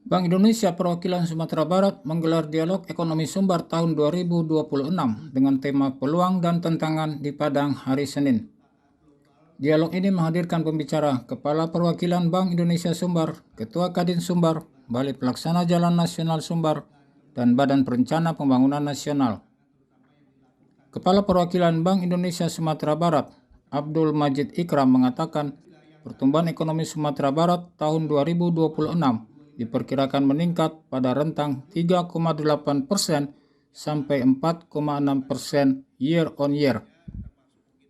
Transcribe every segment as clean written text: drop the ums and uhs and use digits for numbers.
Bank Indonesia Perwakilan Sumatera Barat menggelar dialog ekonomi Sumbar tahun 2026 dengan tema peluang dan tantangan di Padang hari Senin. Dialog ini menghadirkan pembicara Kepala Perwakilan Bank Indonesia Sumbar, Ketua Kadin Sumbar, Balai Pelaksana Jalan Nasional Sumbar, dan Badan Perencana Pembangunan Nasional. Kepala Perwakilan Bank Indonesia Sumatera Barat, Abdul Majid Ikram mengatakan pertumbuhan ekonomi Sumatera Barat tahun 2026 diperkirakan meningkat pada rentang 3,8% sampai 4,6% year on year,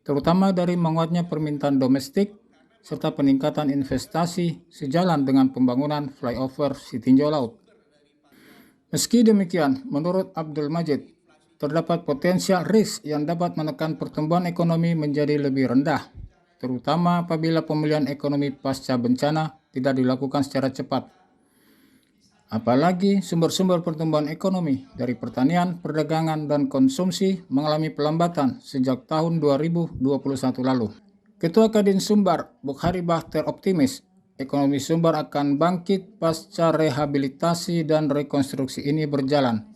terutama dari menguatnya permintaan domestik serta peningkatan investasi sejalan dengan pembangunan flyover Sitinjau Laut. Meski demikian, menurut Abdul Majid, terdapat potensial risk yang dapat menekan pertumbuhan ekonomi menjadi lebih rendah, terutama apabila pemulihan ekonomi pasca bencana tidak dilakukan secara cepat. Apalagi sumber-sumber pertumbuhan ekonomi dari pertanian, perdagangan, dan konsumsi mengalami pelambatan sejak tahun 2021 lalu. Ketua Kadin Sumbar, Bukhari Bahter optimis ekonomi Sumbar akan bangkit pasca rehabilitasi dan rekonstruksi ini berjalan,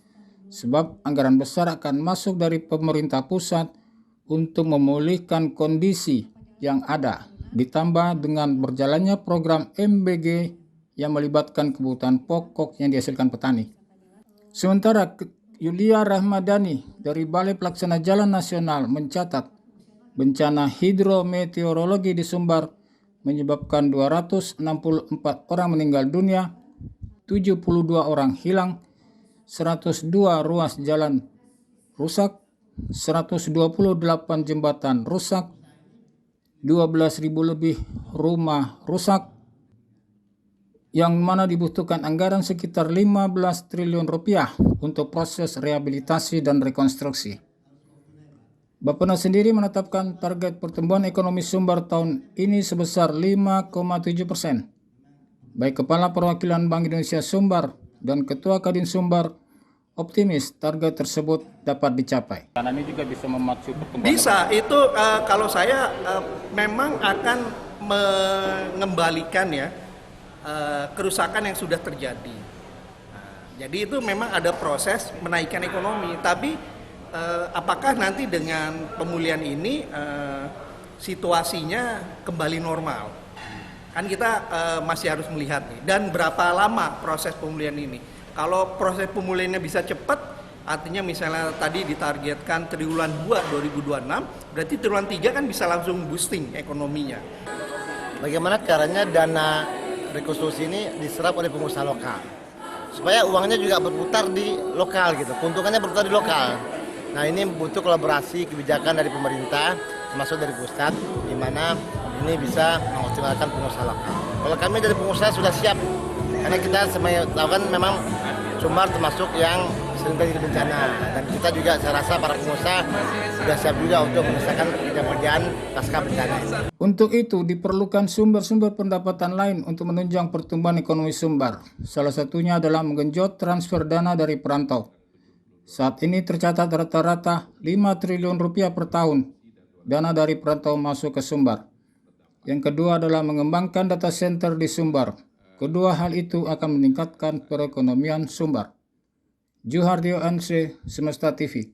sebab anggaran besar akan masuk dari pemerintah pusat untuk memulihkan kondisi yang ada, ditambah dengan berjalannya program MBG yang melibatkan kebutuhan pokok yang dihasilkan petani. Sementara Yulia Rahmadani dari Balai Pelaksana Jalan Nasional mencatat bencana hidrometeorologi di Sumbar menyebabkan 264 orang meninggal dunia, 72 orang hilang, 102 ruas jalan rusak, 128 jembatan rusak, 12.000 lebih rumah rusak, yang mana dibutuhkan anggaran sekitar 15 triliun rupiah untuk proses rehabilitasi dan rekonstruksi. Bappenas sendiri menetapkan target pertumbuhan ekonomi Sumbar tahun ini sebesar 5,7%. Baik Kepala Perwakilan Bank Indonesia Sumbar dan Ketua Kadin Sumbar optimis target tersebut dapat dicapai. Karena ini juga bisa memacu pertumbuhan. Bisa, itu kalau saya memang akan mengembalikan ya kerusakan yang sudah terjadi. Jadi itu memang ada proses menaikkan ekonomi, tapi apakah nanti dengan pemulihan ini situasinya kembali normal? Kan kita masih harus melihat nih, dan berapa lama proses pemulihan ini. Kalau proses pemulihannya bisa cepat, artinya misalnya tadi ditargetkan triwulan 2 2026, berarti triwulan 3 kan bisa langsung boosting ekonominya. Bagaimana caranya dana rekonstruksi ini diserap oleh pengusaha lokal supaya uangnya juga berputar di lokal gitu, keuntungannya berputar di lokal. Nah, ini butuh kolaborasi kebijakan dari pemerintah termasuk dari pusat, di mana ini bisa mengoptimalkan pengusaha lokal. Kalau kami dari pengusaha sudah siap, karena kita tahu kan memang Sumbar termasuk yang sering terjadi bencana, dan kita juga saya rasa para pengusaha sudah siap juga untuk menyelesaikan pekerjaan pasca bencana. Untuk itu diperlukan sumber-sumber pendapatan lain untuk menunjang pertumbuhan ekonomi Sumbar. Salah satunya adalah menggenjot transfer dana dari perantau. Saat ini tercatat rata-rata 5 triliun rupiah per tahun dana dari perantau masuk ke Sumbar. Yang kedua adalah mengembangkan data center di Sumbar. Kedua hal itu akan meningkatkan perekonomian Sumbar. Juhardio NC, Semesta TV.